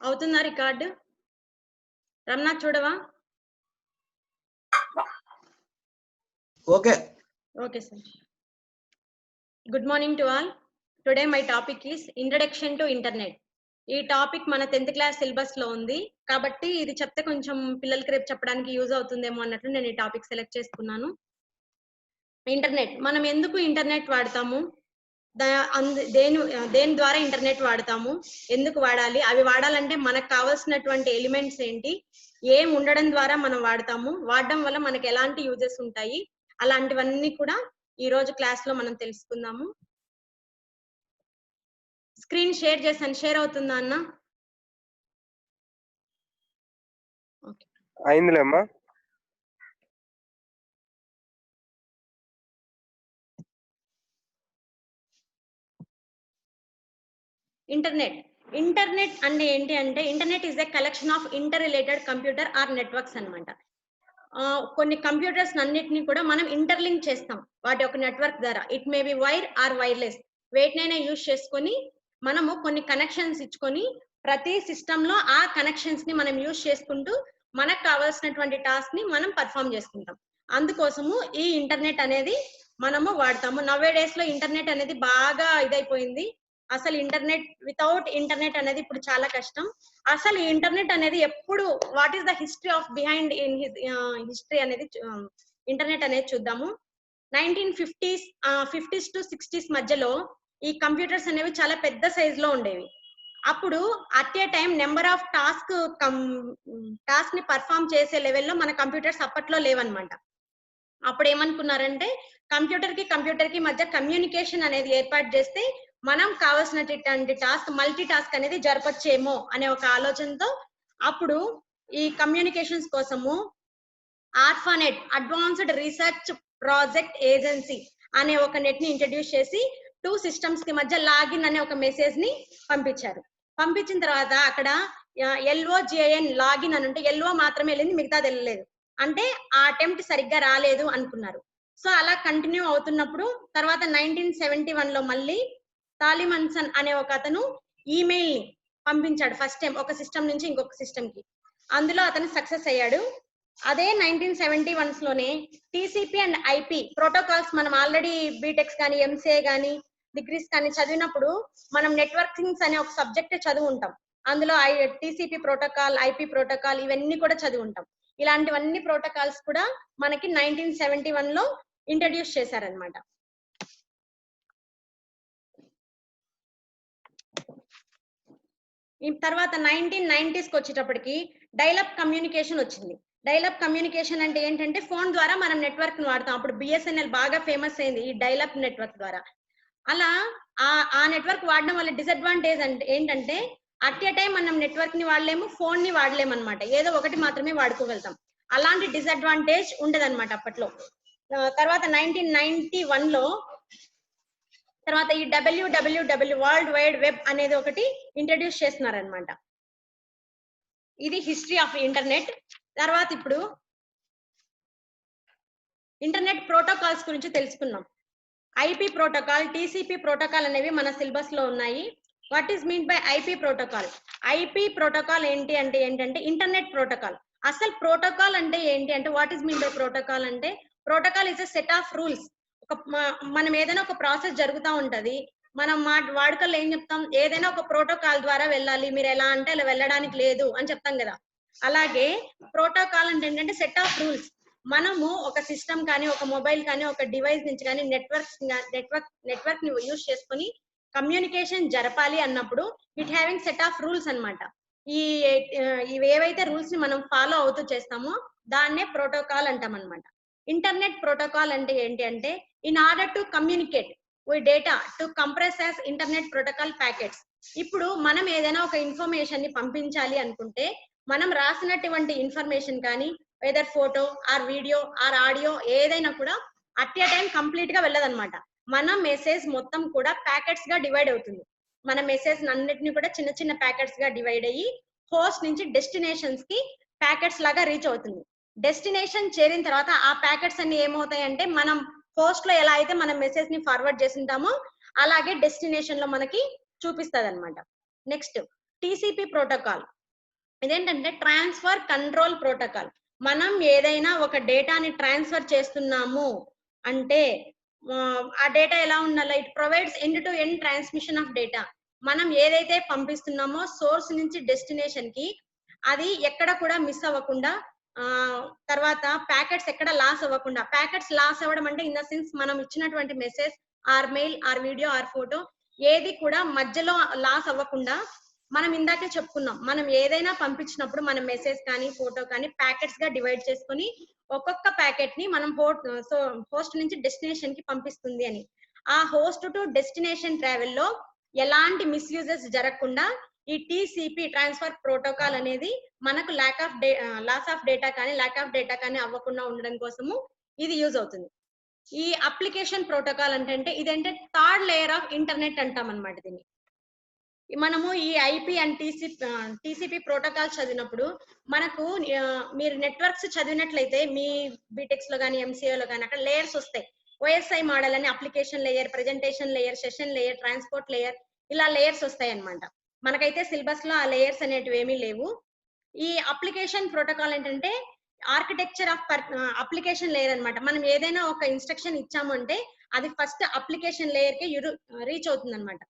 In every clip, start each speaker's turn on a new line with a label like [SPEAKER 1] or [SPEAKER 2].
[SPEAKER 1] అవుతుందా రికార్డ్? రమణ చూడవా?
[SPEAKER 2] Okay.
[SPEAKER 1] Okay, sir. Good morning to all. Today my topic is Introduction to Internet. ఈ topic మన 10th class syllabus లో ఉంది కాబట్టి ఇది చెప్తే కొంచెం పిల్లలకి రేపు చెప్పడానికి యూజ్ అవుతుందేమో అన్నట్లు నేను ఈ టాపిక్ సెలెక్ట్ చేసుకున్నాను. ఇంటర్నెట్, మనం ఎందుకు ఇంటర్నెట్ వాడతాము, దేని ద్వారా ఇంటర్నెట్ వాడతాము, ఎందుకు వాడాలి, అవి వాడాలంటే మనకు కావాల్సినటువంటి ఎలిమెంట్స్ ఏంటి, ఏం ఉండడం ద్వారా మనం వాడతాము, వాడడం వల్ల మనకి ఎలాంటి యూజెస్ ఉంటాయి, అలాంటివన్నీ కూడా ఈ రోజు క్లాస్ లో మనం తెలుసుకుందాము. స్క్రీన్ షేర్ చేశాను, షేర్ అవుతుందా అన్న?
[SPEAKER 3] అయిందిలేమ్మా.
[SPEAKER 1] ఇంటర్నెట్ అంటే ఏంటి అంటే, internet is a collection of inter related computer are networks అనమాట. కొన్ని కంప్యూటర్స్ అన్నిటిని కూడా మనం ఇంటర్లింక్ చేస్తాం వాటి యొక్క నెట్వర్క్ ద్వారా. It may be wire or wireless, వేటినైనా యూజ్ చేసుకొని మనము కొన్ని కనెక్షన్స్ ఇచ్చుకొని ప్రతి సిస్టమ్ లో ఆ కనెక్షన్స్ ని మనం యూజ్ చేసుకుంటూ మనకు కావాల్సినటువంటి టాస్క్ ని మనం పర్ఫామ్ చేసుకుంటాం. అందుకోసము ఈ ఇంటర్నెట్ అనేది మనము వాడతాము. నవ్వే డేస్ లో ఇంటర్నెట్ అనేది బాగా ఇదైపోయింది. అసలు ఇంటర్నెట్, వితౌట్ ఇంటర్నెట్ అనేది ఇప్పుడు చాలా కష్టం. అసలు ఈ ఇంటర్నెట్ అనేది ఎప్పుడు, what is the history of behind in history అనేది ఇంటర్నెట్ అనేది చూద్దాము. 1950s టు 60s మధ్యలో ఈ కంప్యూటర్స్ అనేవి చాలా పెద్ద సైజ్ లో ఉండేవి. అప్పుడు at a time number of task ని పర్ఫామ్ చేసే లెవెల్లో మన కంప్యూటర్స్ అప్పట్లో లేవన్నమాట. అప్పుడు ఏమనుకున్నారంటే, కంప్యూటర్ కి మధ్య కమ్యూనికేషన్ అనేది ఏర్పాటు చేస్తే మనం కావాల్సినటువంటి టాస్క్, మల్టీ టాస్క్ అనేది జరపచ్చేమో అనే ఒక ఆలోచనతో అప్పుడు ఈ కమ్యూనికేషన్స్ కోసము ఆర్ఫానెట్, అడ్వాన్స్డ్ రీసెర్చ్ ప్రాజెక్ట్ ఏజెన్సీ అనే ఒక నెట్ ని ఇంట్రడ్యూస్ చేసి 2 సిస్టమ్స్ కి మధ్య లాగిన్ అనే ఒక మెసేజ్ ని పంపించారు. పంపించిన తర్వాత అక్కడ LOGIN లాగిన్ అని ఉంటే LO మాత్రమే వెళ్ళింది, మిగతాది వెళ్ళలేదు. అంటే ఆ అటెంప్ట్ సరిగ్గా రాలేదు అనుకున్నారు. సో అలా కంటిన్యూ అవుతున్నప్పుడు తర్వాత 1971 లో మళ్ళీ తాలిమన్సన్ అనే ఒక అతను ఈమెయిల్ ని పంపించాడు ఫస్ట్ టైం ఒక సిస్టమ్ నుంచి ఇంకొక సిస్టమ్ కి. అందులో అతను సక్సెస్ అయ్యాడు. అదే 1971 లోనే TCP అండ్ IP ప్రోటోకాల్స్, మనం ఆల్రెడీ బీటెక్స్ కానీ MCA కానీ డిగ్రీస్ కానీ చదివినప్పుడు మనం నెట్వర్కింగ్స్ అనే ఒక సబ్జెక్ట్ చదివి ఉంటాం. అందులో TCP ప్రోటోకాల్, IP ప్రోటోకాల్ ఇవన్నీ కూడా చదివి ఉంటాం. ఇలాంటివన్నీ ప్రోటోకాల్స్ కూడా మనకి 1971 లో ఇంట్రడ్యూస్ చేశారనమాట. ఈ తర్వాత 1990s కి వచ్చేటప్పటికి డైలప్ కమ్యూనికేషన్ వచ్చింది. డైలప్ కమ్యూనికేషన్ అంటే ఏంటంటే, ఫోన్ ద్వారా మనం నెట్వర్క్ ని వాడతాం. అప్పుడు BSNL బాగా ఫేమస్ అయింది ఈ డైలప్ నెట్వర్క్ ద్వారా. అలా ఆ నెట్వర్క్ వాడడం వల్ల డిసడ్వాంటేజ్ అంటే ఏంటంటే, అట్ ఏ టైం మనం నెట్వర్క్ ని వాడలేము, ఫోన్ ని వాడలేము అనమాట. ఏదో ఒకటి మాత్రమే వాడుకోగలుగుతాం. అలాంటి డిసడ్వాంటేజ్ ఉండదన్నమాట అప్పట్లో. తర్వాత 1991 లో తర్వాత ఈ WWW వరల్డ్ వైడ్ వెబ్ అనేది ఒకటి ఇంట్రడ్యూస్ చేస్తున్నారనమాట. ఇది హిస్టరీ ఆఫ్ ఇంటర్నెట్. తర్వాత ఇప్పుడు ఇంటర్నెట్ ప్రోటోకాల్స్ గురించి తెలుసుకున్నాం. IP ప్రోటోకాల్, TCP ప్రోటోకాల్ అనేవి మన సిలబస్ లో ఉన్నాయి. What is mean by IP protocol? IP protocol ఏంటంటే ఇంటర్నెట్ ప్రోటోకాల్. అసలు ప్రోటోకాల్ అంటే ఏంటి అంటే, what is mean by protocol అంటే, protocol is a set of rules. మనం ఏదైనా ఒక ప్రాసెస్ జరుగుతూ ఉంటది, మనం వాడుకల్లో ఏం చెప్తాం, ఏదైనా ఒక ప్రోటోకాల్ ద్వారా వెళ్ళాలి, మీరు ఎలా అంటే అలా వెళ్ళడానికి లేదు అని చెప్తాం కదా. అలాగే ప్రోటోకాల్ అంటే ఏంటంటే సెట్ ఆఫ్ రూల్స్. మనము ఒక సిస్టమ్ కానీ, ఒక మొబైల్ కానీ, ఒక డివైస్ నుంచి కానీ నెట్వర్క్ ని యూజ్ చేసుకొని కమ్యూనికేషన్ జరపాలి అన్నప్పుడు it having set of rules అన్నమాట. ఇవి ఏవైతే రూల్స్ ని మనం ఫాలో అవుతూ చేస్తామో దాన్నే ప్రోటోకాల్ అంటాం అనమాట. ఇంటర్నెట్ ప్రోటోకాల్ అంటే ఏంటి అంటే, in order to communicate with data to compress as internet protocol packets. ఇప్పుడు మనం ఏదైనా ఒక ఇన్ఫర్మేషన్ ని పంపించాలి అనుకుంటే, మనం రాసినటువంటి ఇన్ఫర్మేషన్ కానీ, whether photo or video or audio ఏదైనా కూడా అట్ ఏ టైం కంప్లీట్ గా వెళ్ళదన్నమాట. మన మెసేజ్ మొత్తం కూడా ప్యాకెట్స్ గా డివైడ్ అవుతుంది. మన మెసేజ్ అన్నిటిని కూడా చిన్న చిన్న ప్యాకెట్స్ గా డివైడ్ అయ్యి హోస్ట్ నుంచి డెస్టినేషన్స్ కి ప్యాకెట్స్ లాగా రీచ్ అవుతుంది. డెస్టినేషన్ చేరిన తర్వాత ఆ ప్యాకెట్స్ అన్ని ఏమవుతాయంటే, మనం హోస్ట్ లో ఎలా అయితే మనం మెసేజ్ ని ఫార్వర్డ్ చేసింటామో అలాగే డెస్టినేషన్ లో మనకి చూపిస్తుంది అనమాట. Next TCP protocol. ఇదేంటంటే ట్రాన్స్ఫర్ కంట్రోల్ ప్రోటోకాల్. మనం ఏదైనా ఒక డేటాని ట్రాన్స్ఫర్ చేస్తున్నాము అంటే ఆ డేటా ఎలా ఉండాలి? It provides end to end transmission of data. మనం ఏదైతే పంపిస్తున్నామో సోర్స్ నుంచి డెస్టినేషన్ కి అది ఎక్కడ కూడా మిస్ అవ్వకుండా, తర్వాత ప్యాకెట్స్ ఎక్కడ లాస్ అవ్వకుండా. ప్యాకెట్స్ లాస్ అవ్వడం అంటే ఇన్ ద సెన్స్ మనం ఇచ్చినటువంటి message or mail or video or photo ఏది కూడా మధ్యలో లాస్ అవ్వకుండా, మనం ఇందాకే చెప్పుకున్నాం, మనం ఏదైనా పంపించినప్పుడు మన మెసేజ్ కానీ ఫోటో కానీ ప్యాకెట్స్ గా డివైడ్ చేసుకొని ఒక్కొక్క ప్యాకెట్ ని మనం హోస్ట్ నుంచి డెస్టినేషన్ కి పంపిస్తుంది అని. ఆ హోస్ట్ టు డెస్టినేషన్ ట్రావెల్ లో ఎలాంటి మిస్యూజెస్ జరగకుండా ఈ టీసీపీ ట్రాన్స్ఫర్ ప్రోటోకాల్ అనేది మనకు లాస్ ఆఫ్ డేటా కానీ అవ్వకుండా ఉండడం కోసము ఇది యూజ్ అవుతుంది. ఈ అప్లికేషన్ ప్రోటోకాల్ అంటే ఇదంటే థర్డ్ లేయర్ ఆఫ్ ఇంటర్నెట్ అంటాం అనమాట దీన్ని. మనము ఈ ఐపీ అండ్ టీసీపీ ప్రోటోకాల్ చదివినప్పుడు మనకు మీరు నెట్వర్క్స్ చదివినట్లయితే మీ బీటెక్స్ లో కానీ ఎంసీఏలో కానీ అక్కడ లేయర్స్ వస్తాయి. ఓఎస్ఐ మోడల్ అని application layer, presentation layer, session layer, transport layer, ఇలా లేయర్స్ వస్తాయి అన్నమాట. మనకైతే సిలబస్ లో ఆ లేయర్స్ అనేటివి ఏమీ లేవు. ఈ అప్లికేషన్ ప్రోటోకాల్ ఏంటంటే ఆర్కిటెక్చర్ ఆఫ్ అప్లికేషన్ లేయర్ అన్నమాట. మనం ఏదైనా ఒక ఇన్స్ట్రక్షన్ ఇచ్చాము అంటే అది ఫస్ట్ అప్లికేషన్ లేయర్ కి రీచ్ అవుతుంది అనమాట.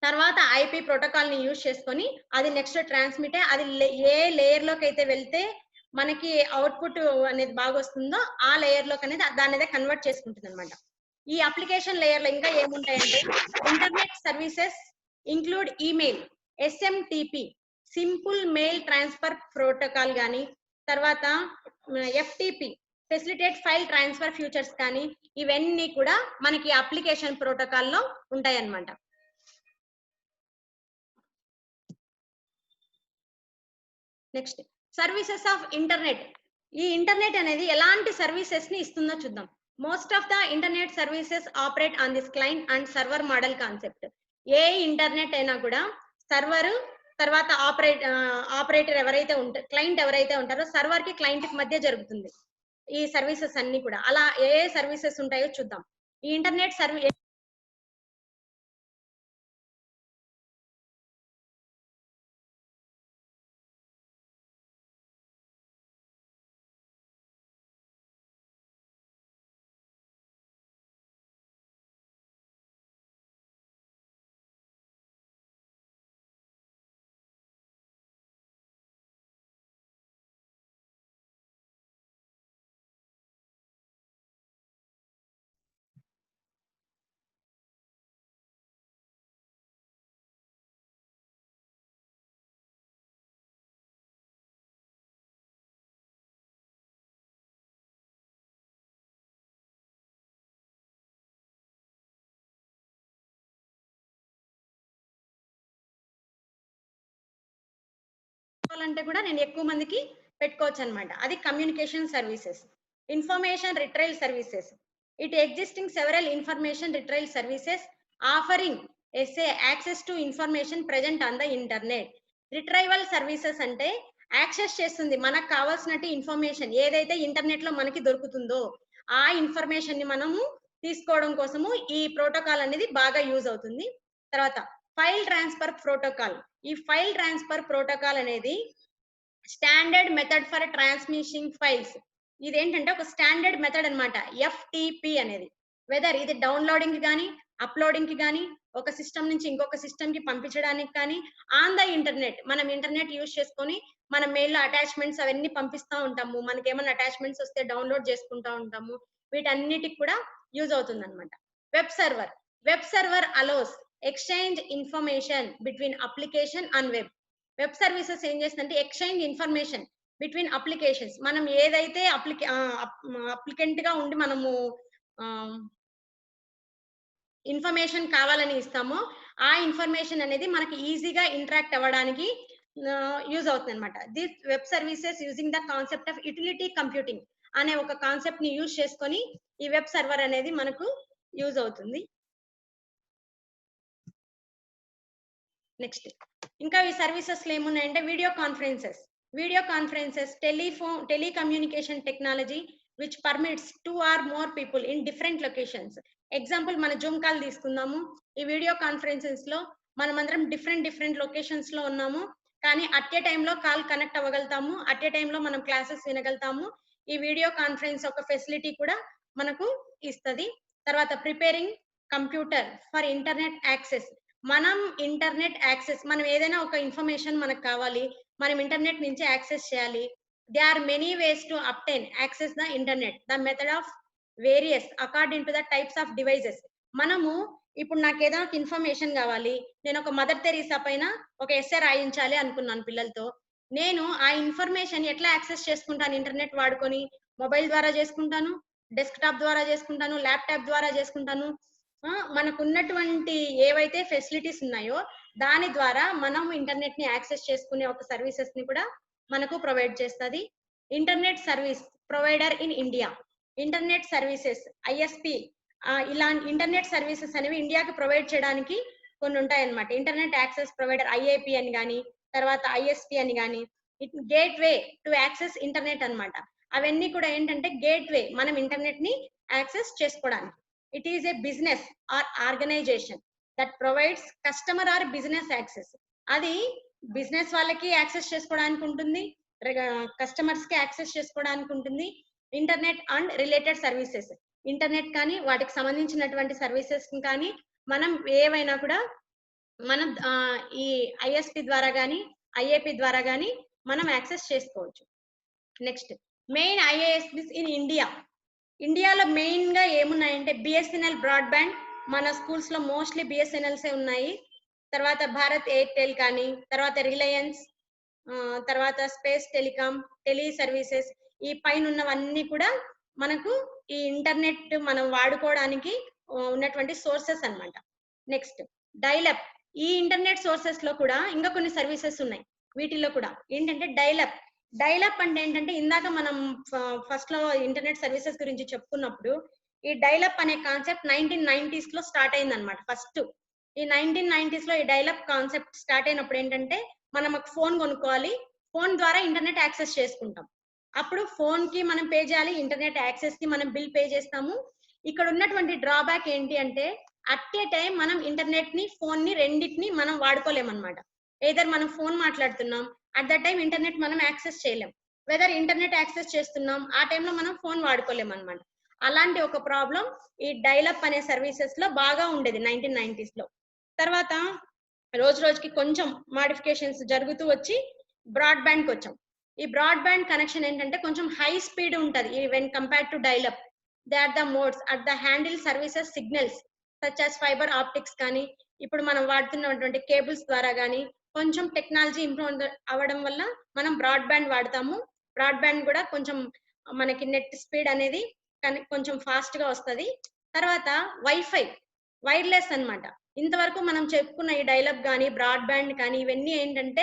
[SPEAKER 1] తర్వాత ఐపీ ప్రోటోకాల్ ని యూజ్ చేసుకొని అది నెక్స్ట్ ట్రాన్స్మిట్ అది ఏ లేయర్ లోకి అయితే వెళ్తే మనకి అవుట్పుట్ అనేది బాగా వస్తుందో ఆ లేయర్ లోకి అనేది దాని కన్వర్ట్ చేసుకుంటుంది అనమాట. ఈ అప్లికేషన్ లేయర్ లో ఇంకా ఏముంటాయంటే internet services include email, SMTP, simple mail transfer protocol గానీ, తర్వాత FTP, facilitate file transfer futures కానీ, ఇవన్నీ కూడా మనకి అప్లికేషన్ ప్రోటోకాల్ లో ఉంటాయి అన్నమాట. Next services of internet. ఈ ఇంటర్నెట్ అనేది ఎలాంటి సర్వీసెస్ ని ఇస్తుందో చూద్దాం. Most of the internet services operate on this client and server model concept. ఏ ఇంటర్నెట్ అయినా కూడా సర్వర్ తర్వాత ఆపరేటర్ ఎవరైతే ఉంటారో, క్లయింట్ ఎవరైతే ఉంటారో సర్వర్ కి క్లయింట్ కి మధ్య జరుగుతుంది ఈ సర్వీసెస్ అన్ని కూడా. అలా ఏ సర్వీసెస్ ఉంటాయో చూద్దాం. ఈ ఇంటర్నెట్ సర్వీస్ అంటే కూడా నేను ఎక్కువ మందికి పెట్టుకోవచ్చు అనమాట. అది communication services. Information retrieval services. It existing several information retrieval services offering access to information present on the internet. Retrieval services అంటే యాక్సెస్ చేస్తుంది మనకు కావాల్సినట్టు ఇన్ఫర్మేషన్ ఏదైతే ఇంటర్నెట్ లో మనకి దొరుకుతుందో ఆ ఇన్ఫర్మేషన్ ని మనము తీసుకోవడం కోసము ఈ ప్రోటోకాల్ అనేది బాగా యూజ్ అవుతుంది. తర్వాత ఫైల్ ట్రాన్స్ఫర్ ప్రోటోకాల్. ఈ ఫైల్ ట్రాన్స్ఫర్ ప్రోటోకాల్ అనేది standard method for transmission files. ఇదేంటంటే ఒక స్టాండర్డ్ మెథడ్ అన్నమాట ఎఫ్టిపి అనేది. వెదర్ ఇది డౌన్లోడింగ్ కానీ అప్లోడింగ్ కి కానీ ఒక సిస్టమ్ నుంచి ఇంకొక సిస్టమ్ కి పంపించడానికి కానీ ఆన్ ద ఇంటర్నెట్ మనం ఇంటర్నెట్ యూజ్ చేసుకొని మన మెయిల్ లో అటాచ్మెంట్స్ అవన్నీ పంపిస్తూ ఉంటాము. మనకి ఏమైనా అటాచ్మెంట్స్ వస్తే డౌన్లోడ్ చేసుకుంటా ఉంటాము. వీటన్నిటికి కూడా యూజ్ అవుతుంది అనమాట. Web server allows exchange information between application and web services ఏం చేస్తుందంటే ఎక్స్చేంజ్ ఇన్ఫర్మేషన్ బిట్వీన్ అప్లికేషన్స్. మనం ఏదైతే అప్లికెంట్ గా ఉండి మనము ఇన్ఫర్మేషన్ కావాలని ఇస్తామో ఆ ఇన్ఫర్మేషన్ అనేది మనకి ఈజీగా ఇంటరాక్ట్ అవ్వడానికి యూజ్ అవుతుంది అనమాట. This web services using the concept of utility computing అనే ఒక కాన్సెప్ట్ ని యూజ్ చేసుకొని ఈ వెబ్ సర్వర్ అనేది మనకు యూజ్ అవుతుంది. నెక్స్ట్ ఇంకా ఈ సర్వీసెస్ లో ఏమున్నాయంటే video conferences telecommunication technology which permits 2 or more people in different locations. Example మన జూమ్ కాల్ తీసుకుందాము. ఈ వీడియో కాన్ఫరెన్సెస్ లో మనమందరం డిఫరెంట్ లొకేషన్స్ లో ఉన్నాము, కానీ అట్ ఏ టైంలో కాల్ కనెక్ట్ అవ్వగలుగుతాము, అట్ ఏ టైంలో మనం క్లాసెస్ వినగలుగుతాము. ఈ వీడియో కాన్ఫరెన్స్ ఒక ఫెసిలిటీ కూడా మనకు ఇస్తది. తర్వాత preparing computer for internet access. మనం ఇంటర్నెట్ యాక్సెస్, మనం ఏదైనా ఒక ఇన్ఫర్మేషన్ మనకు కావాలి, మనం ఇంటర్నెట్ నుంచి యాక్సెస్ చేయాలి. They are many ways to obtain access the internet. The method of various according to the types of devices. మనము ఇప్పుడు నాకు ఏదైనా ఒక ఇన్ఫర్మేషన్ కావాలి, నేను ఒక మదర్ తెరీసా పైన ఒక ఎస్సే రాయించాలి అనుకున్నాను పిల్లలతో. నేను ఆ ఇన్ఫర్మేషన్ ఎట్లా యాక్సెస్ చేసుకుంటాను? ఇంటర్నెట్ వాడుకొని మొబైల్ ద్వారా చేసుకుంటాను, డెస్క్‌టాప్ ద్వారా చేసుకుంటాను, ల్యాప్‌టాప్ ద్వారా చేసుకుంటాను. మనకున్నటువంటి ఏవైతే ఫెసిలిటీస్ ఉన్నాయో దాని ద్వారా మనం ఇంటర్నెట్ ని యాక్సెస్ చేసుకునే ఒక సర్వీసెస్ ని కూడా మనకు ప్రొవైడ్ చేస్తది. Internet service provider in India. Internet services ISP, ఇలా ఇంటర్నెట్ సర్వీసెస్ అనేవి ఇండియాకి ప్రొవైడ్ చేయడానికి కొన్ని ఉంటాయన్నమాట. ఇంటర్నెట్ యాక్సెస్ ప్రొవైడర్ ఐఏపి అని గాని, తర్వాత ఐఎస్పి అని గాని, gate way to access internet అన్నమాట. అవన్నీ కూడా ఏంటంటే గేట్ వే, మనం ఇంటర్నెట్ ని యాక్సెస్ చేసుకోవడానికి. It is a business or organization that provides customer or business access. అది బిజినెస్ వాళ్ళకి యాక్సెస్ చేసుకోవడానికి ఉంటుంది, కస్టమర్స్ కి యాక్సెస్ చేసుకోవడానికి ఉంటుంది. Internet and related services, internet కానీ వాటికి సంబంధించినటువంటి సర్వీసెస్ కానీ మనం ఏవైనా కూడా మనం ఈ ఐఎస్పి ద్వారా కానీ ఐఏపి ద్వారా కానీ మనం యాక్సెస్ చేసుకోవచ్చు. Next, main ISPs in India. ఇండియాలో మెయిన్ గా ఏమున్నాయంటే బిఎస్ఎన్ఎల్ బ్రాడ్బ్యాండ్, మన స్కూల్స్ లో మోస్ట్లీ బిఎస్ఎన్ఎల్సే ఉన్నాయి. తర్వాత భారత్ ఎయిర్టెల్ కానీ, తర్వాత రిలయన్స్, తర్వాత స్పేస్ టెలికామ్, టెలి సర్వీసెస్, ఈ పైన ఉన్నవన్నీ కూడా మనకు ఈ ఇంటర్నెట్ మనం వాడుకోవడానికి ఉన్నటువంటి సోర్సెస్ అన్నమాట. Next, dial-up. ఈ ఇంటర్నెట్ సోర్సెస్ లో కూడా ఇంకా కొన్ని సర్వీసెస్ ఉన్నాయి. వీటిల్లో కూడా ఏంటంటే డైలప్. డైలప్ అంటే ఏంటంటే ఇందాక మనం ఫస్ట్ లో ఇంటర్నెట్ సర్వీసెస్ గురించి చెప్పుకున్నప్పుడు ఈ డైలప్ అనే కాన్సెప్ట్ 1990s లో స్టార్ట్ అయింది అనమాట. ఫస్ట్ ఈ 1990s లో ఈ డైలప్ కాన్సెప్ట్ స్టార్ట్ అయినప్పుడు ఏంటంటే మనం ఒక ఫోన్ కొనుక్కోవాలి, ఫోన్ ద్వారా ఇంటర్నెట్ యాక్సెస్ చేసుకుంటాం. అప్పుడు ఫోన్ కి మనం పే చేయాలి, ఇంటర్నెట్ యాక్సెస్ కి మనం బిల్ పే చేస్తాము. ఇక్కడ ఉన్నటువంటి డ్రాబ్యాక్ ఏంటి అంటే అట్ ఏ టైం మనం ఇంటర్నెట్ ని, ఫోన్ ని, రెండింటిని మనం వాడుకోలేమన్నమాట. ఏదర్ మనం ఫోన్ మాట్లాడుతున్నాం, అట్ దట్ టైం ఇంటర్నెట్ మనం యాక్సెస్ చేయలేం. వెదర్ ఇంటర్నెట్ యాక్సెస్ చేస్తున్నాం, ఆ టైంలో మనం ఫోన్ వాడుకోలేం అనమాట. అలాంటి ఒక ప్రాబ్లం ఈ డైలప్ అనే సర్వీసెస్ లో బాగా ఉండేది 1990s లో. తర్వాత రోజు రోజుకి కొంచెం మాడిఫికేషన్స్ జరుగుతూ వచ్చి బ్రాడ్బ్యాండ్ కి వచ్చాం. ఈ బ్రాడ్బ్యాండ్ కనెక్షన్ ఏంటంటే కొంచెం హై స్పీడ్ ఉంటది when compare to dial-up. They are the modes at the handle services signals such as fibre optics కానీ, ఇప్పుడు మనం వాడుతున్నటువంటి కేబుల్స్ ద్వారా కానీ కొంచెం టెక్నాలజీ ఇంప్రూవ్ అవ్వడం వల్ల మనం బ్రాడ్బ్యాండ్ వాడతాము. బ్రాడ్బ్యాండ్ కూడా కొంచెం మనకి నెట్ స్పీడ్ అనేది కొంచెం ఫాస్ట్ గా వస్తుంది. తర్వాత వైఫై, వైర్లెస్ అన్నమాట. ఇంతవరకు మనం చెప్పుకున్న ఈ డైలప్ కానీ బ్రాడ్బ్యాండ్ కానీ ఇవన్నీ ఏంటంటే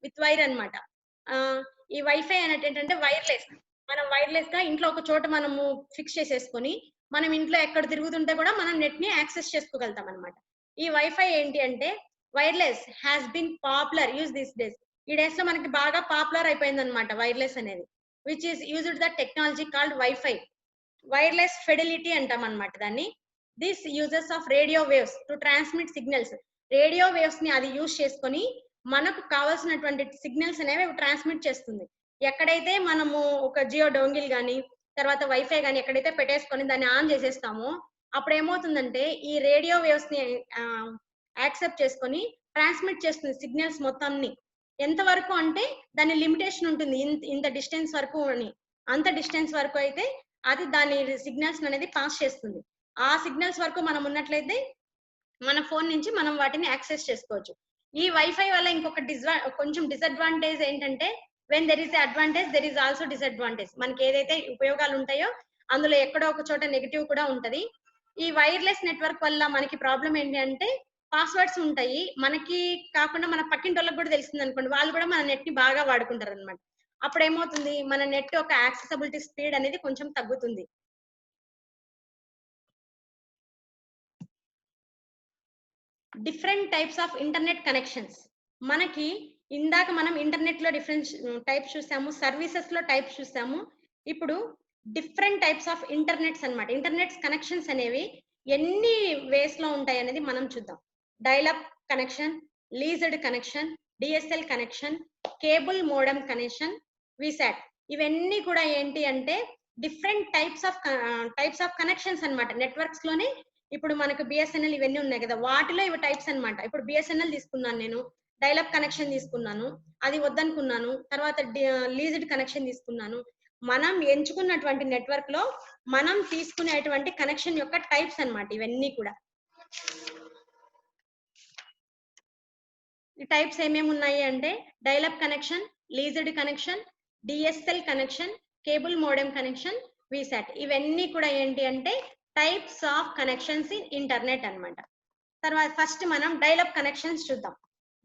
[SPEAKER 1] విత్ వైర్ అన్నమాట. ఈ వైఫై అనేది ఏంటంటే వైర్లెస్. మనం వైర్లెస్ గా ఇంట్లో ఒక చోట మనము ఫిక్స్ చేసేసుకొని మనం ఇంట్లో ఎక్కడ తిరుగుతుంటే కూడా మనం నెట్ ని యాక్సెస్ చేసుకోగలుగుతాం అనమాట. ఈ వైఫై ఏంటి అంటే wireless has been popular use this days. ఈ డేస్ లో మనకి బాగా పాపులర్ అయిపోయింది అనమాట వైర్లెస్ అనేది, which is used the technology called wifi. Wireless fidelity అంటాం అనమాట దాన్ని. This uses of radio waves to transmit signals. Radio waves ని అది యూజ్ చేసుకొని మనకు కావాల్సినటువంటి సిగ్నల్స్ అనేవి ట్రాన్స్మిట్ చేస్తుంది. ఎక్కడైతే మనము ఒక జియో డోంగిల్ గానీ తర్వాత వైఫై గానీ ఎక్కడైతే పెట్టేసుకొని దాన్ని ఆన్ చేసేస్తామో అప్పుడు ఏమవుతుందంటే ఈ రేడియో వేవ్స్ ని యాక్సెప్ట్ చేసుకొని ట్రాన్స్మిట్ చేస్తుంది సిగ్నల్స్ మొత్తాన్ని. ఎంత వరకు అంటే దాని లిమిటేషన్ ఉంటుంది, ఇంత డిస్టెన్స్ వరకు అని. అంత డిస్టెన్స్ వరకు అయితే అది దాని సిగ్నల్స్ అనేది పాస్ చేస్తుంది. ఆ సిగ్నల్స్ వరకు మనం ఉన్నట్లయితే మన ఫోన్ నుంచి మనం వాటిని యాక్సెస్ చేసుకోవచ్చు. ఈ వైఫై వల్ల ఇంకొక కొంచెం డిసడ్వాంటేజ్ ఏంటంటే when there is advantage there is also disadvantage. మనకి ఏదైతే ఉపయోగాలు ఉంటాయో అందులో ఎక్కడో ఒక చోట నెగిటివ్ కూడా ఉంటది. ఈ వైర్లెస్ నెట్వర్క్ వల్ల మనకి ప్రాబ్లం ఏంటి అంటే పాస్వర్డ్స్ ఉంటాయి, మనకి కాకుండా మన పక్కింటి వాళ్ళకి కూడా తెలిసింది అనుకోండి, వాళ్ళు కూడా మన నెట్ ని బాగా వాడుకుంటారు అనమాట. అప్పుడు ఏమవుతుంది, మన నెట్ యొక్క యాక్సెసిబిలిటీ స్పీడ్ అనేది కొంచెం తగ్గుతుంది. Different types of internet connections. మనకి ఇందాక మనం ఇంటర్నెట్ లో డిఫరెంట్ టైప్స్ చూసాము, సర్వీసెస్ లో టైప్స్ చూసాము. ఇప్పుడు డిఫరెంట్ టైప్స్ ఆఫ్ ఇంటర్నెట్స్ అన్నమాట. ఇంటర్నెట్ కనెక్షన్స్ అనేవి ఎన్ని వేస్ లో ఉంటాయి అనేది మనం చూద్దాం. Dial up connection, leased connection, DSL connection, cable modem connection, VSAT. ఇవన్నీ కూడా ఏంటి అంటే డిఫరెంట్ టైప్స్ ఆఫ్ కనెక్షన్స్ అన్నమాట. నెట్వర్క్స్ లోనే ఇప్పుడు మనకు బిఎస్ఎన్ఎల్ ఇవన్నీ ఉన్నాయి కదా, వాటిలో ఇవి టైప్స్ అన్నమాట. ఇప్పుడు బిఎస్ఎన్ఎల్ తీసుకున్నాను నేను, డైల్-అప్ కనెక్షన్ తీసుకున్నాను, అది వద్దనుకున్నాను, తర్వాత లీజ్డ్ కనెక్షన్ తీసుకున్నాను. మనం ఎంచుకున్నటువంటి నెట్వర్క్ లో మనం తీసుకునేటువంటి కనెక్షన్ యొక్క టైప్స్ అన్నమాట ఇవన్నీ కూడా. ఈ టైప్స్ ఏమేమి ఉన్నాయి అంటే dial up connection, leased connection, DSL connection, cable modem connection, VSAT. ఇవన్నీ కూడా ఏంటి అంటే types of connections in internet అన్నమాట. తర్వాత ఫస్ట్ మనం డైల్-అప్ కనెక్షన్స్ చూద్దాం.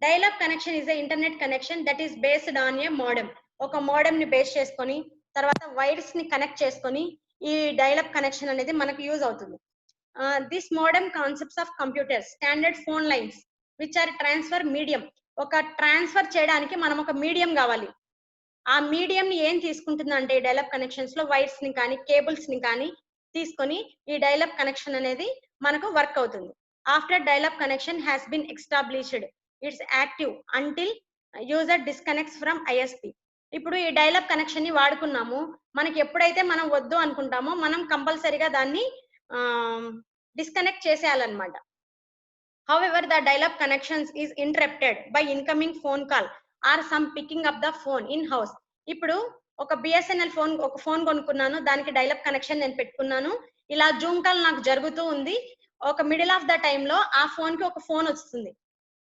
[SPEAKER 1] Dial up connection is a internet connection that is based on a modem. ఒక మోడెమ్ ని బేస్ చేసుకొని తర్వాత వైర్స్ ని కనెక్ట్ చేసుకొని ఈ డైల్-అప్ కనెక్షన్ అనేది మనకు యూజ్ అవుతుంది. This modem concepts of computers, standard phone lines which are transfer medium. ఒక ట్రాన్స్ఫర్ చేయడానికి మనం ఒక మీడియం కావాలి. ఆ మీడియం ని ఏం తీసుకుంటుందంటే ఈ డైల్-అప్ కనెక్షన్స్ లో వైర్స్ ని కానీ కేబుల్స్ ని కానీ తీసుకొని ఈ డైల్-అప్ కనెక్షన్ అనేది మనకు వర్క్ అవుతుంది. After dial-up connection has been established, it's active until user disconnects from ISP. ఇప్పుడు ఈ డైల్-అప్ కనెక్షన్ ని వాడుకున్నాము, మనకి ఎప్పుడైతే మనం వద్దు అనుకుంటామో మనం కంపల్సరీగా దాన్ని disconnect చేసేయాలన్నమాట. However, the dial-up connections is interrupted by incoming phone call or some picking up the phone in house. ఇప్పుడు ఒక బిఎస్ఎన్ఎల్ ఒక ఫోన్ కొనుక్కున్నాను, దానికి డైల్-అప్ కనెక్షన్ నేను పెట్టుకున్నాను, ఇలా జూమ్ కాల్ నాకు జరుగుతూ ఉంది. ఒక మిడిల్ ఆఫ్ ద టైమ్ లో ఆ ఫోన్ కి ఒక ఫోన్ వస్తుంది.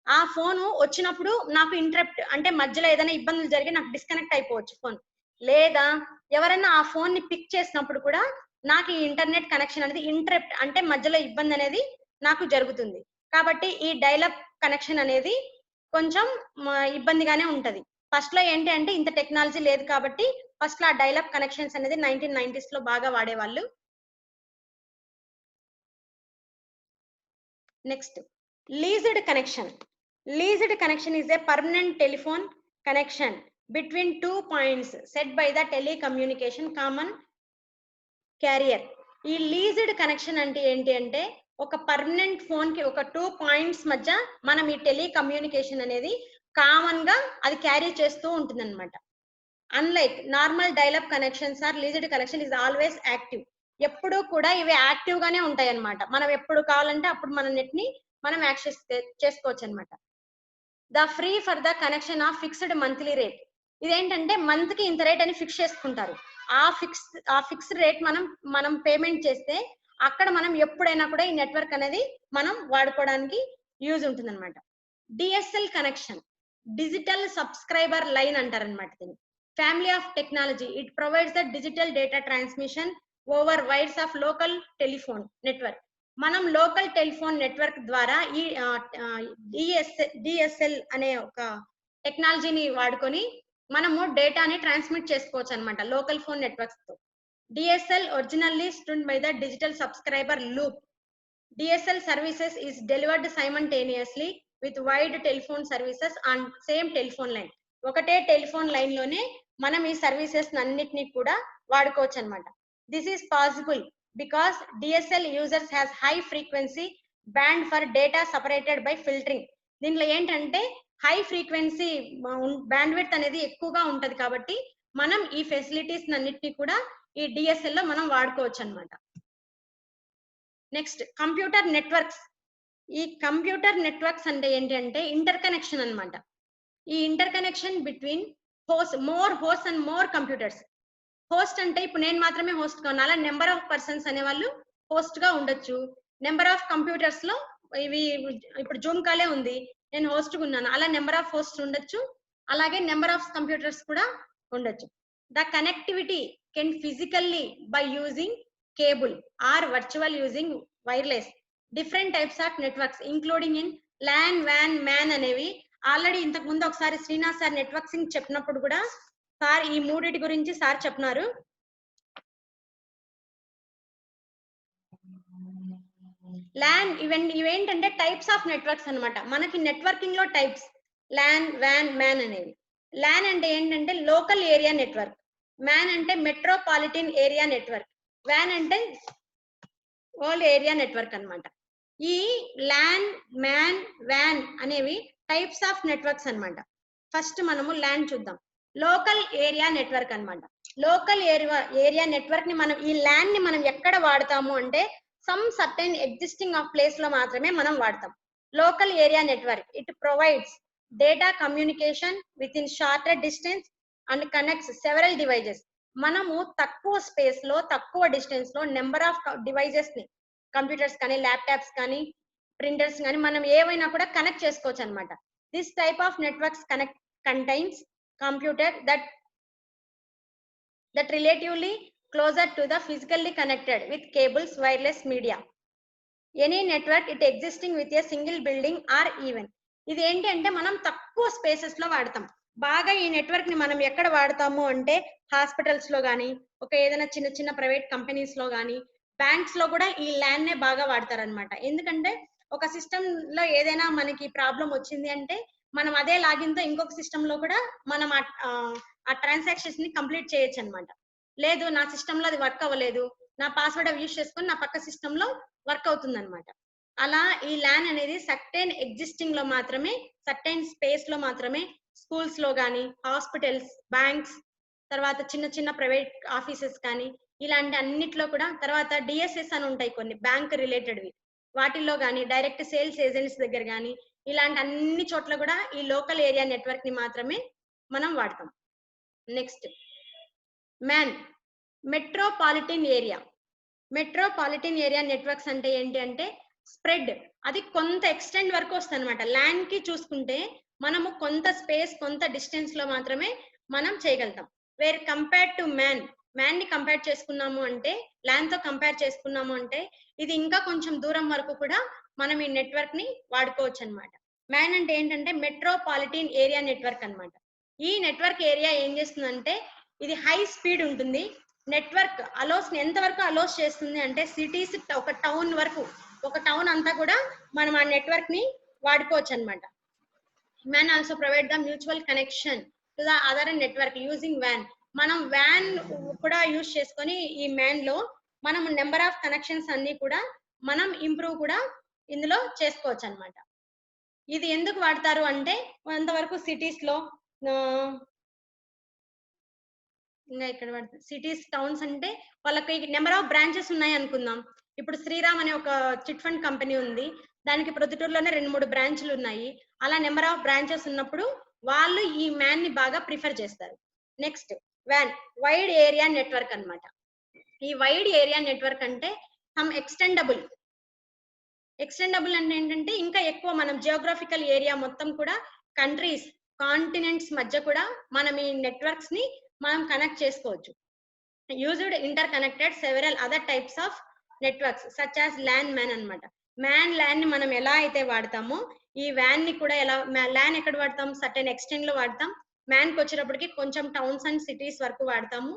[SPEAKER 1] ఆ ఫోన్ వచ్చినప్పుడు నాకు ఇంటరప్ట్ అంటే మధ్యలో ఏదైనా ఇబ్బందులు జరిగి నాకు డిస్కనెక్ట్ అయిపోవచ్చు ఫోన్, లేదా ఎవరైనా ఆ ఫోన్ ని పిక్ చేసినప్పుడు కూడా నాకు ఈ ఇంటర్నెట్ కనెక్షన్ అనేది ఇంటరప్ట్ అంటే మధ్యలో ఇబ్బంది అనేది నాకు జరుగుతుంది. కాబట్టి ఈ డైల్-అప్ కనెక్షన్ అనేది కొంచెం ఇబ్బందిగానే ఉంటది. ఫస్ట్ లో ఏంటి అంటే ఇంత టెక్నాలజీ లేదు కాబట్టి ఫస్ట్ లో ఆ డైల్-అప్ కనెక్షన్స్ అనేది 1990s లో బాగా వాడేవాళ్ళు. Next leased connection. Leased connection is a permanent telephone connection between 2 points set by the telecommunication common carrier. ఈ లీజ్డ్ కనెక్షన్ అంటే ఏంటి అంటే ఒక పర్మనెంట్ ఫోన్ కి ఒక 2 పాయింట్స్ మధ్య మనం ఈ టెలికమ్యూనికేషన్ అనేది కామన్ గా అది క్యారీ చేస్తూ ఉంటుంది అనమాట. Unlike normal dial-up connections or leased connection is always active. ఎప్పుడు కూడా ఇవి యాక్టివ్ గానే ఉంటాయి అనమాట. మనం ఎప్పుడు కావాలంటే అప్పుడు మన నెట్ ని మనం యాక్సెస్ చేసుకోవచ్చు అనమాట. The free for the connection of fixed monthly rate. ఇదేంటంటే మంత్ కి ఇంత రేట్ అని ఫిక్స్ చేసుకుంటారు. ఆ ఫిక్స్డ్ రేట్ మనం పేమెంట్ చేస్తే అక్కడ మనం ఎప్పుడైనా కూడా ఈ నెట్వర్క్ అనేది మనం వాడుకోవడానికి యూజ్ ఉంటుంది అనమాట. DSL connection, digital subscriber line అంటారనమాట దీన్ని. Family of technology, it provides the digital data transmission over wires of local telephone network. మనం లోకల్ టెలిఫోన్ నెట్వర్క్ ద్వారా ఈ డిఎస్ఎల్ అనే ఒక టెక్నాలజీని వాడుకొని మనము డేటాని ట్రాన్స్మిట్ చేసుకోవచ్చు అనమాట లోకల్ ఫోన్ నెట్వర్క్స్ తో. DSL originally stood by the digital subscriber loop. DSL services is delivered simultaneously with wide telephone services on same telephone line. ఒకటే టెలిఫోన్ లైన్ లోనే మనం ఈ సర్వీసెస్ అన్నిటినీ కూడా వాడుకోవచ్చు అనమాట. This is possible because DSL users has high frequency band for data separated by filtering. దీనిలో ఏంటంటే హై ఫ్రీక్వెన్సీ బ్యాండ్ విడ్త్ అనేది ఎక్కువగా ఉంటది కాబట్టి మనం ఈ ఫెసిలిటీస్ అన్నిటిని కూడా ఈ డిఎస్ఎల్ లో మనం వాడుకోవచ్చు అన్నమాట. Next computer networks. ఈ కంప్యూటర్ నెట్వర్క్స్ అంటే ఏంటి అంటే ఇంటర్ కనెక్షన్ అన్నమాట. ఈ inter connection between more host and more computers. Host అంటే ఇప్పుడు నేను మాత్రమే హోస్ట్ గా ఉన్నా, అలా నెంబర్ ఆఫ్ పర్సన్స్ అనే వాళ్ళు హోస్ట్ గా ఉండొచ్చు. నెంబర్ ఆఫ్ కంప్యూటర్స్ లో ఇవి ఇప్పుడు జూమ్ కాలే ఉంది, నేను హోస్ట్ గా ఉన్నాను, అలా నెంబర్ ఆఫ్ హోస్ట్ ఉండొచ్చు, అలాగే నెంబర్ ఆఫ్ కంప్యూటర్స్ కూడా ఉండొచ్చు. The connectivity can physically by using cable or virtual using wireless. Different types of networks including in LAN, వ్యాన్, మ్యాన్ అనేవి ఆల్రెడీ ఇంతకు ముందు ఒకసారి శ్రీనాథ్ సార్ నెట్వర్క్సింగ్ చెప్పినప్పుడు కూడా సార్ ఈ మూడిటి గురించి సార్ చెప్పినారు. ల్యాన్ ఇవేంటంటే టైప్స్ ఆఫ్ నెట్వర్క్స్ అన్నమాట. మనకి నెట్వర్కింగ్ లో టైప్స్ ల్యాన్, వ్యాన్, మ్యాన్ అనేవి. ల్యాన్ అంటే ఏంటంటే లోకల్ ఏరియా నెట్వర్క్, మ్యాన్ అంటే మెట్రోపాలిటన్ ఏరియా నెట్వర్క్, వ్యాన్ అంటే వరల్డ్ ఏరియా నెట్వర్క్ అన్నమాట. ఈ ల్యాన్, మ్యాన్, వ్యాన్ అనేవి టైప్స్ ఆఫ్ నెట్వర్క్స్ అన్నమాట. ఫస్ట్ మనము ల్యాన్ చూద్దాం. లోకల్ ఏరియా నెట్వర్క్ అన్నమాట. లోకల్ ఏరియా నెట్వర్క్ ని మనం ఈ ల్యాన్ ని మనం ఎక్కడ వాడతాము అంటే some certain existing of place లో మాత్రమే మనం వాడతాం. Local area network it provides data communication with in shorter distance and connects several devices. మనము తక్కువ స్పేస్ లో తక్కువ డిస్టెన్స్ లో నెంబర్ ఆఫ్ డివైజెస్ ని, కంప్యూటర్స్ కానీ ల్యాప్టాప్స్ కానీ ప్రింటర్స్ కానీ మనం ఏవైనా కూడా కనెక్ట్ చేసుకోవచ్చు అనమాట. This type of networks connect contains computer that relatively closer to the physically connected with cables, wireless media. Any network it existing with a single building or even. ఇది ఏంటి అంటే మనం తక్కువ స్పేసెస్ లో వాడతాం. బాగా ఈ నెట్వర్క్ ని మనం ఎక్కడ వాడతాము అంటే హాస్పిటల్స్ లో గానీ, ఒక ఏదైనా చిన్న చిన్న ప్రైవేట్ కంపెనీస్ లో గానీ, బ్యాంక్స్ లో కూడా ఈ ల్యాన్ నే బాగా వాడతారనమాట. ఎందుకంటే ఒక సిస్టమ్ లో ఏదైనా మనకి ప్రాబ్లం వచ్చింది అంటే మనం అదే లాగిన్ తో ఇంకొక సిస్టమ్ లో కూడా మనం ఆ ట్రాన్సాక్షన్స్ ని కంప్లీట్ చేయొచ్చు అనమాట. లేదు నా సిస్టమ్ లో అది వర్క్ అవ్వలేదు, నా పాస్వర్డ్ అవి యూజ్ చేసుకొని నా పక్క సిస్టమ్ లో వర్క్ అవుతుంది అనమాట. అలా ఈ ల్యాన్ అనేది సర్టెన్ ఎగ్జిస్టింగ్ లో మాత్రమే, సర్టెన్ స్పేస్ లో మాత్రమే, స్కూల్స్ లో కానీ, హాస్పిటల్స్, బ్యాంక్స్, తర్వాత చిన్న చిన్న ప్రైవేట్ ఆఫీసెస్ కానీ ఇలాంటి అన్నిట్లో కూడా, తర్వాత డిఎస్ఎస్ అని ఉంటాయి కొన్ని బ్యాంక్ రిలేటెడ్వి, వాటిల్లో కానీ, డైరెక్ట్ సేల్స్ ఏజెంట్స్ దగ్గర కానీ, ఇలాంటి అన్ని చోట్ల కూడా ఈ లోకల్ ఏరియా నెట్వర్క్ ని మాత్రమే మనం వాడతాం. Next man, metropolitan area. Metropolitan area networks అంటే ఏంటి అంటే స్ప్రెడ్, అది కొంత ఎక్స్టెండ్ వరకు వస్తుంది అనమాట. ల్యాండ్ కి చూసుకుంటే మనము కొంత స్పేస్, కొంత డిస్టెన్స్ లో మాత్రమే మనం చేయగలుగుతాం. Where compare to MAN, MAN ని కంపేర్ చేసుకున్నాము అంటే, ల్యాండ్ తో కంపేర్ చేసుకున్నాము అంటే ఇది ఇంకా కొంచెం దూరం వరకు కూడా మనం ఈ నెట్వర్క్ ని వాడుకోవచ్చు అనమాట. మ్యాన్ అంటే ఏంటంటే మెట్రోపాలిటన్ ఏరియా నెట్వర్క్ అనమాట. ఈ నెట్వర్క్ ఏరియా ఏం చేస్తుందంటే ఇది హై స్పీడ్ ఉంటుంది. నెట్వర్క్ అలోస్ ఎంత వరకు అలోస్ చేస్తుంది అంటే సిటీస్, ఒక టౌన్ వరకు, ఒక టౌన్ అంతా కూడా మనం ఆ నెట్వర్క్ ని వాడుకోవచ్చు అనమాట. Man also provide the mutual connection to the other network using van. మనం వ్యాన్ కూడా యూజ్ చేసుకొని ఈ మ్యాన్ లో మనం నెంబర్ ఆఫ్ కనెక్షన్స్ అన్ని కూడా మనం ఇంప్రూవ్ కూడా ఇందులో చేసుకోవచ్చు అనమాట. ఇది ఎందుకు వాడతారు అంటే కొంతవరకు సిటీస్ లో, ఇంకా ఇక్కడ వాడతారు సిటీస్, టౌన్స్ అంటే వాళ్ళకి నెంబర్ ఆఫ్ బ్రాంచెస్ ఉన్నాయి అనుకుందాం. ఇప్పుడు శ్రీరామ్ అనే ఒక చిట్ ఫండ్ కంపెనీ ఉంది, దానికి ప్రొద్దుటూరులోనే 2-3 బ్రాంచ్లు ఉన్నాయి. అలా నెంబర్ ఆఫ్ బ్రాంచెస్ ఉన్నప్పుడు వాళ్ళు ఈ మ్యాన్ ని బాగా ప్రిఫర్ చేస్తారు. Next van, wide area network అన్నమాట. ఈ వైడ్ ఏరియా నెట్వర్క్ అంటే సమ్ ఎక్స్టెండబుల్. ఎక్స్టెండబుల్ అంటే ఏంటంటే ఇంకా ఎక్కువ మనం జియోగ్రఫికల్ ఏరియా మొత్తం కూడా, కంట్రీస్, కాంటినెంట్స్ మధ్య కూడా మనం ఈ నెట్వర్క్స్ ని మనం కనెక్ట్ చేసుకోవచ్చు. Used interconnected several other types of networks such as LAN, MAN అన్నమాట. మ్యాన్, ల్యాన్ ని మనం ఎలా అయితే వాడతామో ఈ వ్యాన్ ని కూడా ఎలా, ల్యాన్ ఎక్కడ వాడతాం, సర్టెన్ ఎక్స్టెండ్ లో వాడతాం. మ్యాన్ కి వచ్చేటప్పటికి కొంచెం టౌన్స్ అండ్ సిటీస్ వరకు వాడతాము.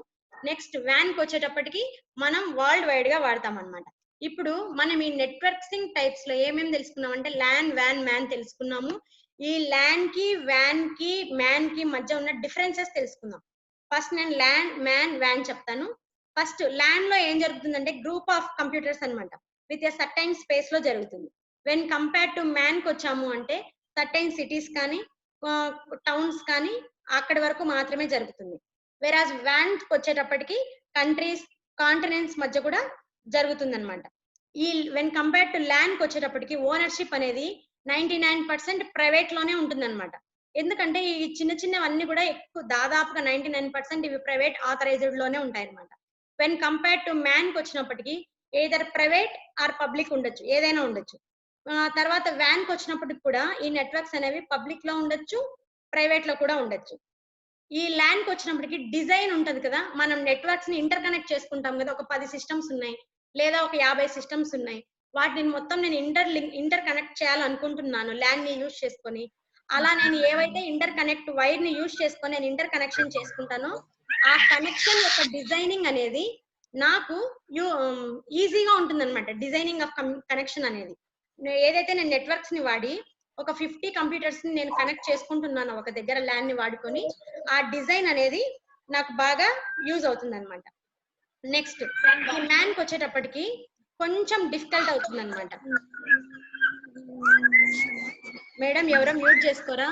[SPEAKER 1] నెక్స్ట్ వ్యాన్ కి వచ్చేటప్పటికి మనం వరల్డ్ వైడ్ గా వాడతాం అన్నమాట. ఇప్పుడు మనం ఈ నెట్వర్కింగ్ టైప్స్ లో ఏమేమి తెలుసుకున్నాం అంటే ల్యాన్, వ్యాన్, మ్యాన్ తెలుసుకున్నాము. ఈ ల్యాన్ కి, వ్యాన్ కి, మ్యాన్ కి మధ్య ఉన్న డిఫరెన్సెస్ తెలుసుకుందాం. ఫస్ట్ నేను ల్యాన్, మ్యాన్, వ్యాన్ చెప్తాను. ఫస్ట్ ల్యాన్ లో ఏం జరుగుతుందంటే గ్రూప్ ఆఫ్ కంప్యూటర్స్ అన్నమాట, విత్ ఎ సర్టైన్ స్పేస్ లో జరుగుతుంది. వెన్ కంపేర్ టు మ్యాన్ కి వచ్చాము అంటే సర్టైన్ సిటీస్ కానీ, టౌన్స్ కానీ అక్కడి వరకు మాత్రమే జరుగుతుంది. వెరాజ్ వ్యాన్ కి వచ్చేటప్పటికి కంట్రీస్, కాంటినెంట్స్ మధ్య కూడా జరుగుతుంది అనమాట. ఈ వెన్ కంపేర్ టు ల్యాన్ కి వచ్చేటప్పటికి ఓనర్షిప్ అనేది 99% ప్రైవేట్ లోనే ఉంటుంది అనమాట. ఎందుకంటే ఈ చిన్న చిన్నవన్నీ కూడా ఎక్కువ, దాదాపుగా 99% ఇవి ప్రైవేట్ ఆథరైజ్డ్ లోనే ఉంటాయి అనమాట. వెన్ కంపేర్ టు మ్యాన్ కి వచ్చినప్పటికి ఏదర్ ప్రైవేట్ ఆర్ పబ్లిక్ ఉండొచ్చు, ఏదైనా ఉండొచ్చు. తర్వాత వ్యాన్ కి వచ్చినప్పటికి కూడా ఈ నెట్వర్క్స్ అనేవి పబ్లిక్ లో ఉండొచ్చు, ప్రైవేట్ లో కూడా ఉండొచ్చు. ఈ ల్యాన్ కి వచ్చినప్పటికి డిజైన్ ఉంటది కదా, మనం నెట్వర్క్స్ ని ఇంటర్ కనెక్ట్ చేసుకుంటాం కదా, ఒక 10 సిస్టమ్స్ ఉన్నాయి లేదా ఒక 50 సిస్టమ్స్ ఉన్నాయి, వాటిని మొత్తం నేను ఇంటర్ కనెక్ట్ చేయాలనుకుంటున్నాను ల్యాన్ ని యూజ్ చేసుకొని. అలా నేను ఏవైతే ఇంటర్ కనెక్ట్ వైర్ ని యూజ్ చేసుకొని నేను ఇంటర్ కనెక్షన్ చేసుకుంటానో ఆ కనెక్షన్ యొక్క డిజైనింగ్ అనేది నాకు ఈజీగా ఉంటుంది అనమాట. డిజైనింగ్ ఆఫ్ కనెక్షన్ అనేది ఏదైతే నేను నెట్వర్క్స్ ని వాడి ఒక 50 కంప్యూటర్స్ ని నేను కనెక్ట్ చేసుకుంటున్నాను ఒక దగ్గర ల్యాన్ ని వాడుకొని, ఆ డిజైన్ అనేది నాకు బాగా యూజ్ అవుతుంది అనమాట. నెక్స్ట్ ఈ మ్యాన్ కి వచ్చేటప్పటికి కొంచెం డిఫికల్ట్ అవుతుంది అనమాట. మేడం ఎవరో మ్యూట్ చేసుకోరా.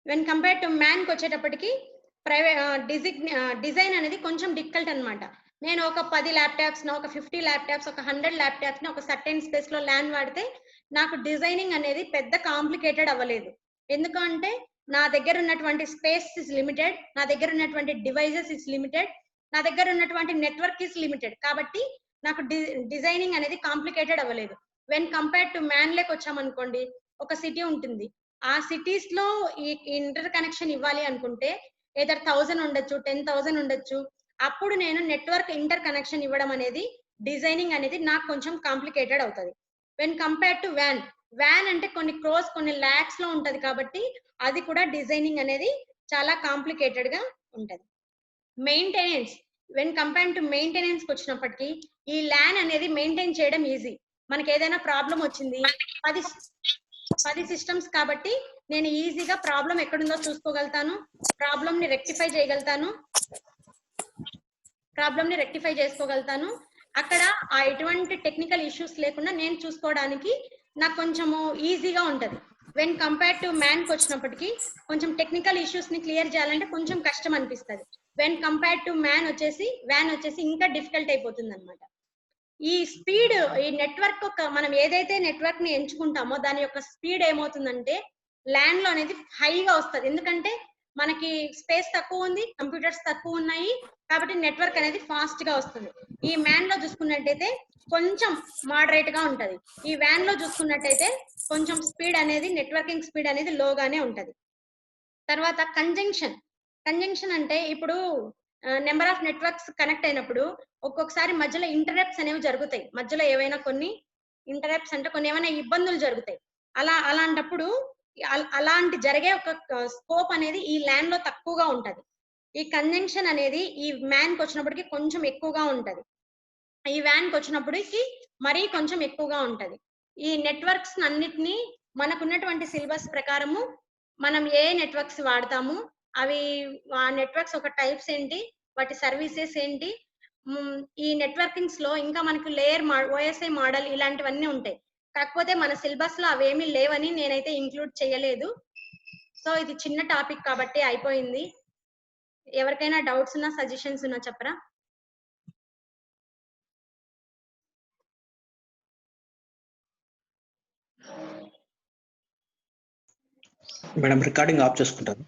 [SPEAKER 1] వెన్ కంపేర్ టు మ్యాన్ కి వచ్చేటప్పటికి డిజైన్ అనేది కొంచెం డిఫికల్ట్ అన్నమాట. నేను ఒక 10 ల్యాప్టాప్స్ ఒక 50 ల్యాప్టాప్స్ ఒక 100 ల్యాప్టాప్స్ ఒక సర్టెన్ స్పేస్ లో ల్యాన్ వాడితే నాకు డిజైనింగ్ అనేది పెద్ద కాంప్లికేటెడ్ అవ్వలేదు. ఎందుకంటే నా దగ్గర ఉన్నటువంటి స్పేస్ ఇస్ లిమిటెడ్, నా దగ్గర ఉన్నటువంటి డివైజెస్ ఇస్ లిమిటెడ్, నా దగ్గర ఉన్నటువంటి నెట్వర్క్ ఇస్ లిమిటెడ్. కాబట్టి నాకు డిజైనింగ్ అనేది కాంప్లికేటెడ్ అవ్వలేదు. వెన్ కంపేర్ టు మ్యాన్ లేకి వచ్చామనుకోండి, ఒక సిటీ ఉంటుంది, ఆ సిటీస్ లో ఈ ఇంటర్ కనెక్షన్ ఇవ్వాలి అనుకుంటే ఏదర్ 1000 ఉండొచ్చు, 10,000 ఉండొచ్చు. అప్పుడు నేను నెట్వర్క్ ఇంటర్ కనెక్షన్ ఇవ్వడం అనేది డిజైనింగ్ అనేది నాకు కొంచెం కాంప్లికేటెడ్ అవుతుంది. When compare to van, van అంటే కొన్ని క్రోస్ కొన్ని ల్యాక్స్ లో ఉంటది కాబట్టి అది కూడా డిజైనింగ్ అనేది చాలా కాంప్లికేటెడ్ గా ఉంటది. Maintenance, when compare to maintenance వచ్చినప్పటికీ ఈ ల్యాన్ అనేది మెయింటైన్ చేయడం ఈజీ. మనకి ఏదైనా ప్రాబ్లం వచ్చింది 10 సిస్టమ్స్ కాబట్టి నేను ఈజీగా ప్రాబ్లం ఎక్కడుందో చూసుకోగలుగుతాను, ప్రాబ్లమ్ ని రెక్టిఫై చేసుకోగలుగుతాను. అక్కడ ఆ ఎటువంటి టెక్నికల్ ఇష్యూస్ లేకుండా నేను చూసుకోవడానికి నాకు కొంచెము ఈజీగా ఉంటది. వెన్ కంపేర్ టు మ్యాన్ కి వచ్చినప్పటికీ కొంచెం టెక్నికల్ ఇష్యూస్ ని క్లియర్ చేయాలంటే కొంచెం కష్టం అనిపిస్తుంది. వెన్ కంపేర్ టు వ్యాన్ వచ్చేసి ఇంకా డిఫికల్ట్ అయిపోతుంది అనమాట. ఈ స్పీడ్, ఈ నెట్వర్క్ మనం ఏదైతే నెట్వర్క్ ని ఎంచుకుంటామో దాని యొక్క స్పీడ్ ఏమవుతుందంటే ల్యాన్ లో అనేది హైగా వస్తుంది. ఎందుకంటే మనకి స్పేస్ తక్కువ ఉంది, కంప్యూటర్స్ తక్కువ ఉన్నాయి కాబట్టి నెట్వర్క్ అనేది ఫాస్ట్ గా వస్తుంది. ఈ మ్యాన్ లో చూసుకున్నట్టయితే కొంచెం మోడరేట్ గా ఉంటది. ఈ వ్యాన్ లో చూసుకున్నట్టయితే కొంచెం స్పీడ్ అనేది నెట్వర్కింగ్ స్పీడ్ అనేది లోగానే ఉంటది. తర్వాత కంజంక్షన్ అంటే ఇప్పుడు నెంబర్ ఆఫ్ నెట్వర్క్స్ కనెక్ట్ అయినప్పుడు ఒక్కొక్కసారి మధ్యలో ఇంటరప్ట్స్ అనేవి జరుగుతాయి. మధ్యలో ఏవైనా కొన్ని ఇంటరప్ట్స్ అంటే కొన్ని ఏమైనా ఇబ్బందులు జరుగుతాయి. అలాంటప్పుడు అలాంటి జరిగే ఒక స్కోప్ అనేది ఈ ల్యాన్ లో తక్కువగా ఉంటది. ఈ కంజంక్షన్ అనేది ఈ మ్యాన్ కి వచ్చినప్పటికి కొంచెం ఎక్కువగా ఉంటది, ఈ వ్యాన్ కి వచ్చినప్పటికి మరీ కొంచెం ఎక్కువగా ఉంటది. ఈ నెట్వర్క్స్ అన్నిటినీ మనకున్నటువంటి సిలబస్ ప్రకారము మనం ఏ నెట్వర్క్స్ వాడతాము, అవి ఆ నెట్వర్క్స్ ఒక టైప్స్ ఏంటి, వాటి సర్వీసెస్ ఏంటి, ఈ నెట్వర్కింగ్స్ లో ఇంకా మనకు లేయర్ ఓఎస్ఐ మోడల్ ఇలాంటివన్నీ ఉంటాయి. కాకపోతే మన సిలబస్ లో అవేమీ లేవని నేనైతే ఇంక్లూడ్ చేయలేదు. సో ఇది చిన్న టాపిక్ కాబట్టి అయిపోయింది. ఎవరికైనా డౌట్స్ ఉన్నా సజెషన్స్ ఉన్నా చెప్పరా?
[SPEAKER 2] మేడం రికార్డింగ్ ఆఫ్ చేసుకుంటాను.